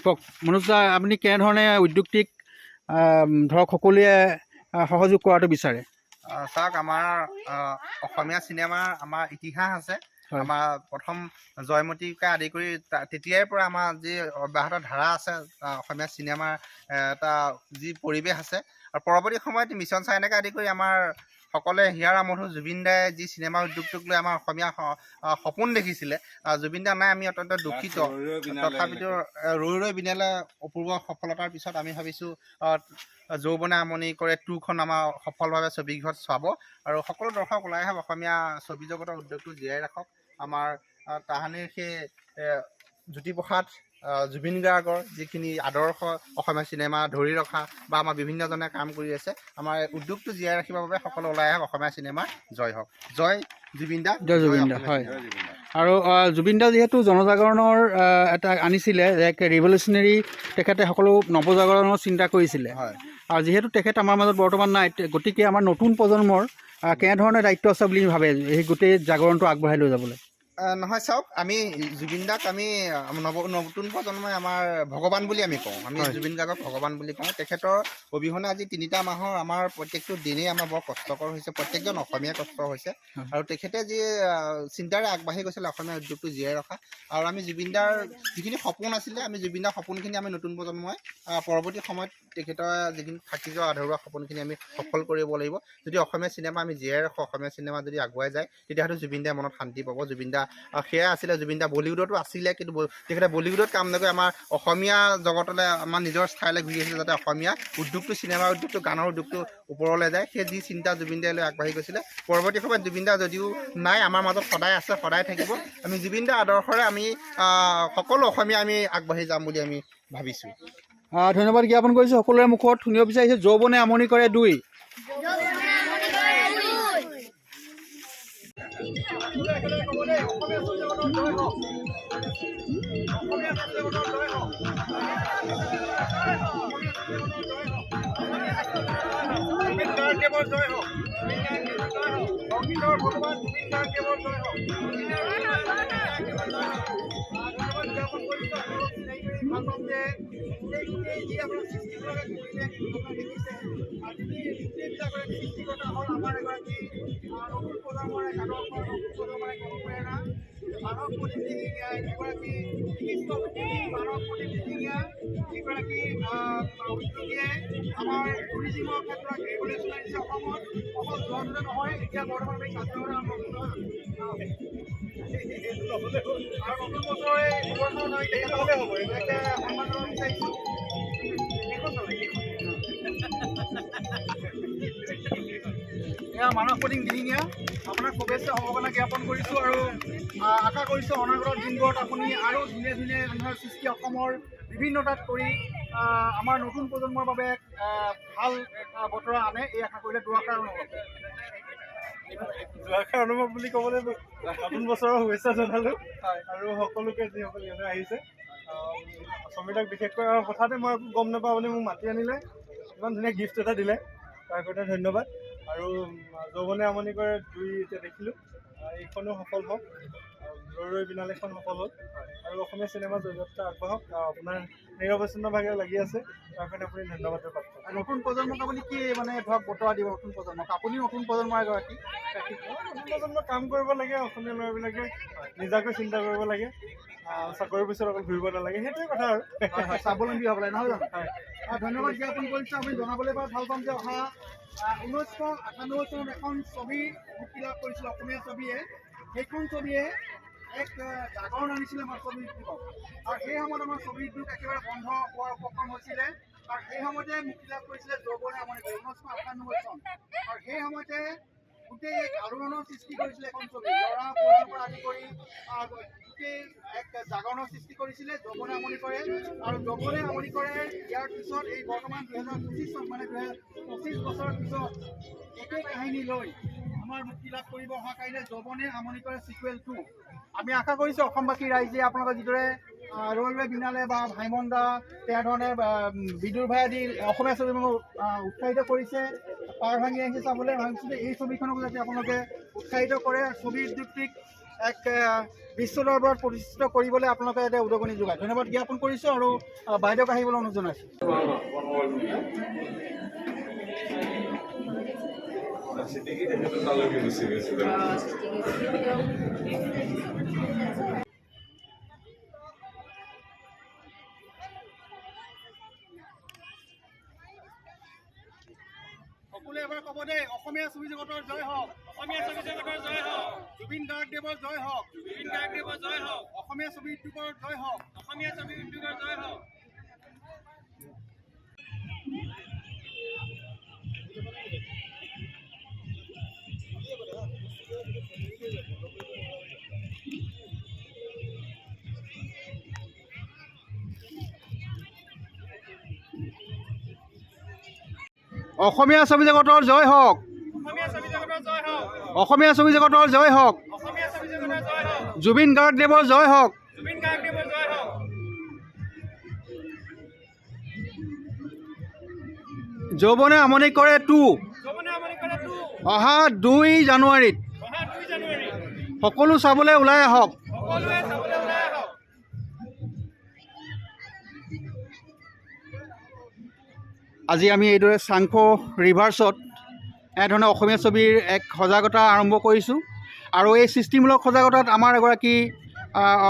কওক মনোজ দা, আপুনি কেনেধৰণে উদ্যোগটিক ধৰক সকলোৱে সহযোগ কৰাটো বিচাৰে? চাওক, আমাৰ অসমীয়া চিনেমাৰ আমাৰ ইতিহাস আছে। আমাৰ প্ৰথম জয়মতীকে আদি কৰি তেতিয়াৰ পৰা আমাৰ যি অব্যাহত ধাৰা আছে অসমীয়া চিনেমাৰ এটা যি পৰিৱেশ আছে, আৰু পৰৱৰ্তী সময়ত মিছন চাইনাকে আদি কৰি আমাৰ সকলোৱে হিয়াৰ আমঠু জুবিন দাই যি চিনেমা উদ্যোগটোক লৈ আমাৰ অসমীয়া সপোন দেখিছিলে। জুবিন দা নাই, আমি অত্যন্ত দুখিত। তথাপিতো ৰৈ ৰৈ বিনালে অপূৰ্ব সফলতাৰ পিছত আমি ভাবিছোঁ যৌৱনে আমনি কৰে 2খন আমাৰ সফলভাৱে ছবিগৃহত চাব, আৰু সকলো দৰ্শক ওলাই আহক, অসমীয়া ছবি জগতৰ উদ্যোগটো জীয়াই ৰাখক। আমাৰ তাহানিৰ সেই জ্যোতিপ্ৰসাদ জুবিন গাৰ্গৰ যিখিনি আদৰ্শ অসমীয়া চিনেমা ধৰি ৰখা বা আমাৰ বিভিন্নজনে কাম কৰি আছে, আমাৰ উদ্যোগটো জীয়াই ৰাখিবৰ বাবে সকলো ওলাই আহক। অসমীয়া চিনেমা জয় হওক। জয় জুবিন দা, জয় জুবিন দা। হয়, আৰু জুবিন দা যিহেতু জনজাগৰণৰ এটা আনিছিলে, এক ৰিভলিউচনেৰী, তেখেতে সকলো নৱজাগৰণৰ চিন্তা কৰিছিলে। হয়, আৰু যিহেতু তেখেত আমাৰ মাজত বৰ্তমান নাই, গতিকে আমাৰ নতুন প্ৰজন্মৰ কেনেধৰণে দায়িত্ব আছে বুলি ভাবে সেই গোটেই জাগৰণটো আগবঢ়াই লৈ যাবলৈ? নহয়, চাওক, আমি জুবিন দাক আমি নতুন প্ৰজন্মই আমাৰ ভগৱান বুলি আমি কওঁ। আমি জুবিন গাৰ্গক ভগৱান বুলি কওঁ। তেখেতৰ অবিহনে আজি 3টা মাহৰ আমাৰ প্ৰত্যেকটো দিনেই আমাৰ বৰ কষ্টকৰ হৈছে, প্ৰত্যেকজন অসমীয়াই কষ্ট হৈছে। আৰু তেখেতে যি চিন্তাৰে আগবাঢ়ি গৈছিলে অসমীয়া উদ্যোগটো জীয়াই ৰখা, আৰু আমি জুবিন দাৰ যিখিনি সপোন আছিলে, আমি জুবিন দাৰ সপোনখিনি আমি নতুন প্ৰজন্মই পৰৱৰ্তী সময়ত তেখেতৰ যিখিনি থাকি যোৱা আধৰুৱা সপোনখিনি আমি সফল কৰিব লাগিব। যদি অসমীয়া চিনেমা আমি জীয়াই ৰাখোঁ, অসমীয়া চিনেমা যদি আগুৱাই যায়, তেতিয়াহ'লে জুবিন দাই মনত শান্তি পাব। জুবিন দা সেয়া আছিলে। জুবিন দা বলিউডতো আছিলে, কিন্তু তেখেতে বলিউডত কাম নকৰি আমাৰ অসমীয়া জগতলৈ, আমাৰ নিজৰ ঠাইলৈ ঘূৰি আহিছিলে, যাতে অসমীয়া উদ্যোগটো, চিনেমা উদ্যোগটো, গানৰ উদ্যোগটো ওপৰলৈ যায়। সেই যি চিন্তা জুবিন দাই লৈ আগবাঢ়ি গৈছিলে, পৰৱৰ্তী সময়ত জুবিন দা যদিও নাই, আমাৰ মাজত সদায় আছে, সদায় থাকিব। আমি জুবিন দাৰ আদৰ্শৰে আমি সকলো অসমীয়া আমি আগবাঢ়ি যাম বুলি আমি ভাবিছোঁ। ধন্যবাদ জ্ঞাপন কৰিছোঁ। সকলোৰে মুখত শুনিব বিচাৰিছে যৌৱনে আমনি কৰে 2। আমাৰ টুৰিজিমৰ ক্ষেত্ৰত ৰিভলিউচনাৰী দিছে অসমত। অকল যোৱাটোতে নহয়, এতিয়া বৰ্তমান আমি কাজিৰঙা আৰু নতুন বছৰে দুবছৰ নহয়, তেতিয়াহ'লে হ'ব। এতিয়া সন্মান জনাব বিচাৰিছোঁ। এয়া মানস পদিং দিহিঙীয়া, আপোনাক শুভেচ্ছা সম্ভাৱনা জ্ঞাপন কৰিছোঁ, আৰু আশা কৰিছোঁ অনাগত দিনবোৰত আপুনি আৰু ধুনীয়া ধুনীয়া ধৰণৰ সৃষ্টি অসমৰ বিভিন্নতাত কৰি আমাৰ নতুন প্ৰজন্মৰ বাবে ভাল বতৰা আনে, এই আশা কৰিলে দুআষাৰ অনুভৱ। দুআষাৰ অনুভৱ বুলি ক'বলৈ নতুন বছৰৰ শুভেচ্ছা জনালোঁ, আৰু সকলোকে যিসকল ইয়ালৈ আহিছে। সমীৰক বিশেষকৈ হঠাতে মই একো গম নাপাওঁ বুলি মোক মাতি আনিলে, ইমান ধুনীয়া গিফ্ট এটা দিলে, তাৰ কাৰণে ধন্যবাদ। আৰু যৌৱনে আমনি কৰে 2 এতিয়া দেখিলোঁ, এইখনো সফল হওক, ৰৈ ৰৈ বিনালেখন সফল হ'ল, আৰু অসমীয়া চিনেমা জগতটা আগবাঢ়ক। আপোনাৰ নিৰৱচ্ছিন্নভাৱে লাগি আছে, তাৰ কাৰণে আপুনি ধন্যবাদৰ পাত্ৰ। নতুন প্ৰজন্মক আপুনি কি মানে ধৰক বতৰা দিব? নতুন প্ৰজন্মক আপুনি নতুন প্ৰজন্মৰ এগৰাকী, নতুন প্ৰজন্মই কাম কৰিব লাগে, অসমীয়া ল'ৰাবিলাকে নিজাকৈ চিন্তা কৰিব লাগে, চাকৰিৰ পিছত অকল ঘূৰিব নালাগে, সেইটোৱে কথা আৰু। স্বাৱলম্বী হ'ব লাগে, নহয় জানো? ধন্যবাদ জ্ঞাপন কৰিছোঁ। আমি জনাবলৈ পাই ভাল পাম যে অহা 1998 চনত এখন ছবি মুক্তি লাভ কৰিছিল অসমীয়া ছবিয়ে। সেইখন ছবিয়ে এক জাগৰণ আনিছিলে আমাৰ ছবি উদ্যোগক, আৰু সেই সময়ত আমাৰ ছবি উদ্যোগ একেবাৰে বন্ধ হোৱাৰ উপক্ৰম হৈছিলে, আৰু সেই সময়তে মুক্তি লাভ কৰিছিলে যৌৱনে আমনি কৰে 1998 চন। আৰু সেই সময়তে গোটেই এক আলোড়নৰ সৃষ্টি কৰিছিলে এখন ছবি, ল'ৰা পৰিয়ালৰ পৰা আদি কৰি গোটেই এক জাগৰণৰ সৃষ্টি কৰিছিলে যৌৱনে আমনি কৰে। আৰু যৌৱনে আমনি কৰে ইয়াৰ পিছত এই বৰ্তমান 2025 চন, মানে 25 বছৰৰ পিছত একে কাহিনী লৈ আমাৰ মুক্তি লাভ কৰিব অহা কাইলৈ যৌৱনে আমনি কৰে ছিকুৱেল 2। আমি আশা কৰিছোঁ অসমবাসী ৰাইজে আপোনালোকে যিদৰে ৰৈ ৰৈ বিনালে বা ভাইমন দা তেনেধৰণে বিদুৰ ভাই আদি অসমীয়া ছবিসমূহ উৎসাহিত কৰিছে, পাৰ ভাঙি আহিছে চাবলৈ। ভাবিছোঁ যে এই ছবিখনক যাতে আপোনালোকে উৎসাহিত কৰে, ছবি উদ্যোগটিক এক বিশ্ব দৰবাৰত প্ৰতিষ্ঠিত কৰিবলৈ আপোনালোকে এতিয়া উদগনি যোগায়। ধন্যবাদ জ্ঞাপন কৰিছোঁ আৰু বাইদেউক আহিবলৈ অনুৰোধ জনাইছোঁ। সকলোৱে এবাৰ ক'ব দেই, অসমীয়া ছবি জগতৰ জয় হওক, অসমীয়া ছবি জগতৰ জয় হওক, জুবিন গাৰ্গদেৱৰ জয় হওক, জুবিন গাৰ্গদেৱৰ জয় হওক, অসমীয়া ছবি উদ্যোগৰ জয় হওক, অসমীয়া ছবি উদ্যোগৰ জয় হওক। অসমীয়া ছবি জগতৰ জয় হওক, অসমীয়া ছবি জগতৰ জয় হওক, জুবিন গাৰ্গদেৱৰ জয় হওক, যৌৱনে আমনি কৰে 2 অহা 2 জানুৱাৰীত সকলো চাবলৈ ওলাই আহক। আজি আমি এইদৰে চাংখো ৰিভাৰ্ছত এনেধৰণে অসমীয়া ছবিৰ এক সজাগতা আৰম্ভ কৰিছোঁ আৰু এই সৃষ্টিমূলক সজাগতাত আমাৰ এগৰাকী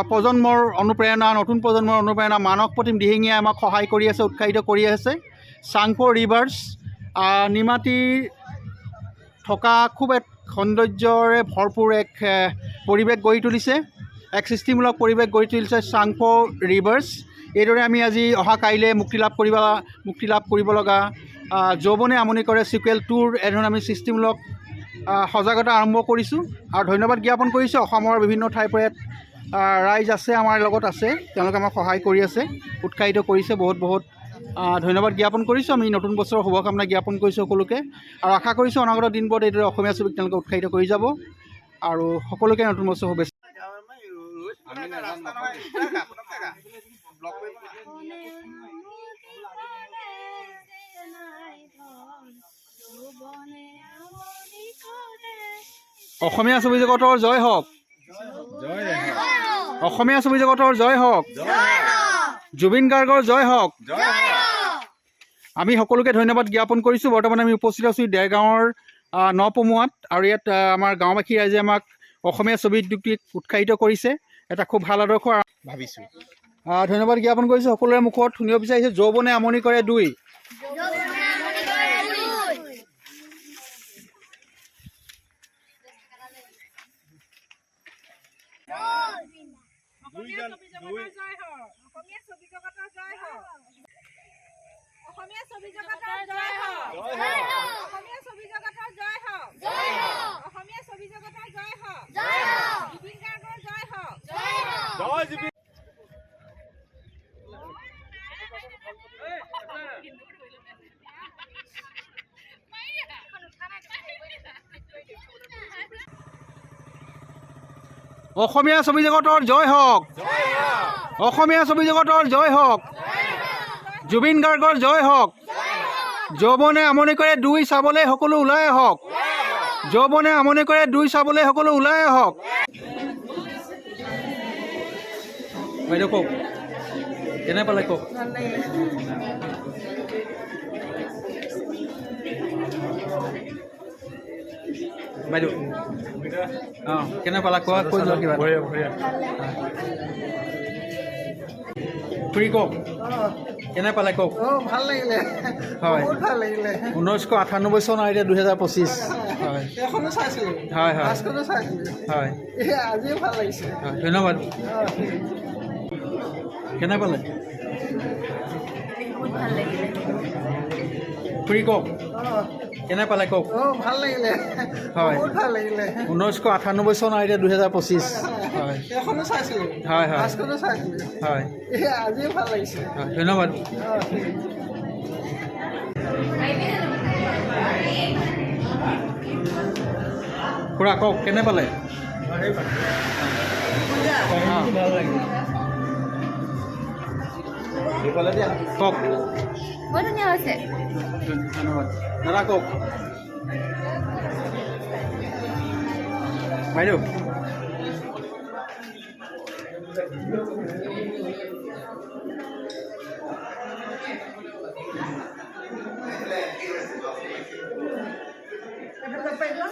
প্ৰজন্মৰ অনুপ্ৰেৰণা, নতুন প্ৰজন্মৰ অনুপ্ৰেৰণা মানস প্ৰতিম দিহিঙীয়াই আমাক সহায় কৰি আছে, উৎসাহিত কৰি আছে। চাংখো ৰিভাৰ্ছ নিমাতীৰ থকা খুব এক সৌন্দৰ্যৰে ভৰপূৰ এক পৰিৱেশ গঢ়ি তুলিছে, এক সৃষ্টিমূলক পৰিৱেশ গঢ়ি তুলিছে চাংখো ৰিভাৰ্ছ। এইদৰে আমি আজি অহা কাইলৈ মুক্তি লাভ কৰিব লগা যৌৱনে আমনি কৰে চিকুৱেল 2ৰ এনেধৰণে আমি সৃষ্টিমূলক সজাগতা আৰম্ভ কৰিছোঁ আৰু ধন্যবাদ জ্ঞাপন কৰিছোঁ। অসমৰ বিভিন্ন ঠাইৰ পৰা ৰাইজ আছে, আমাৰ লগত আছে, তেওঁলোকে আমাক সহায় কৰি আছে, উৎসাহিত কৰিছে। বহুত বহুত ধন্যবাদ জ্ঞাপন কৰিছোঁ। আমি নতুন বছৰৰ শুভকামনা জ্ঞাপন কৰিছোঁ সকলোকে আৰু আশা কৰিছোঁ অনাগত দিনবোৰত এইদৰে অসমীয়া ছবিক তেওঁলোকে উৎসাহিত কৰি যাব আৰু সকলোকে নতুন বছৰ শুভেচ্ছা। অসমীয়া ছবি জগতৰ জয় হওক, অসমীয়া ছবি জগতৰ জয় হওক, জুবিন গাৰ্গৰ জয় হওক। আমি সকলোকে ধন্যবাদ জ্ঞাপন কৰিছোঁ। বৰ্তমান আমি উপস্থিত আছোঁ দেৰগাঁৱৰ নপমুৱাত আৰু ইয়াত আমাৰ গাঁওবাসী ৰাইজে আমাক অসমীয়া ছবি উদ্যোগটিক উৎসাহিত কৰিছে, এটা খুব ভাল আদৰ্শ ভাবিছোঁ। ধন্যবাদ জ্ঞাপন কৰিছোঁ। সকলোৰে মুখত শুনিব বিচাৰিছে যৌৱনে আমনি কৰে 2। অসমীয়া ছবি জগতৰ জয় হওক, অসমীয়া ছবি জগতৰ জয় হওক, অসমীয়া ছবি জগতৰ জয় হওক, অসমীয়া ছবি জগতৰ জয় হওক, অসমীয়া ছবি জগতৰ জয় হওক, জুবিন গাৰ্গৰ জয় হওক, জয় জুবিন। অসমীয়া ছবি জগতৰ জয় হওক, অসমীয়া ছবি জগতৰ জয় হওক, জুবিন গাৰ্গৰ জয় হওক। যৌৱনে আমনি কৰে 2 চাবলৈ সকলো ওলাই আহক, যৌৱনে আমনি কৰে 2 চাবলৈ সকলো ওলাই আহক। বাইদেউ কওক, কেনে পালে কওক। বাইদেউ কেনে পালা কোৱা, কৈ যোৱা কিবা খুৰী কওক, কেনে পালে কওক। ভাল লাগিলে, হয়, ভাল লাগিলে। 1998 চন আৰু এতিয়া 2025। হয়, এখনো চাইছিলোঁ, হয় হয় মাছখনো চাইছিলোঁ, হয়, আজিও ভাল লাগিছে। হয়, ধন্যবাদ। কেনে পালে খুৰী কওক, কেনে পালে কওক। ভাল লাগিলে, হয়, ভাল লাগিলে। 1998 চন আৰু এতিয়া 2025। হয়, এখনো চাইছিলোঁ, হয় হয় মাছখনো চাইছিলোঁ, হয়, আজিও ভাল লাগিছে। হয়, ধন্যবাদ। খুৰা কওক, কেনে পালে। কওক, বৰ ধুনীয়া হৈছে। ধন্যবাদ। দাদা কওক। বাইদেউ Ada berapa itu?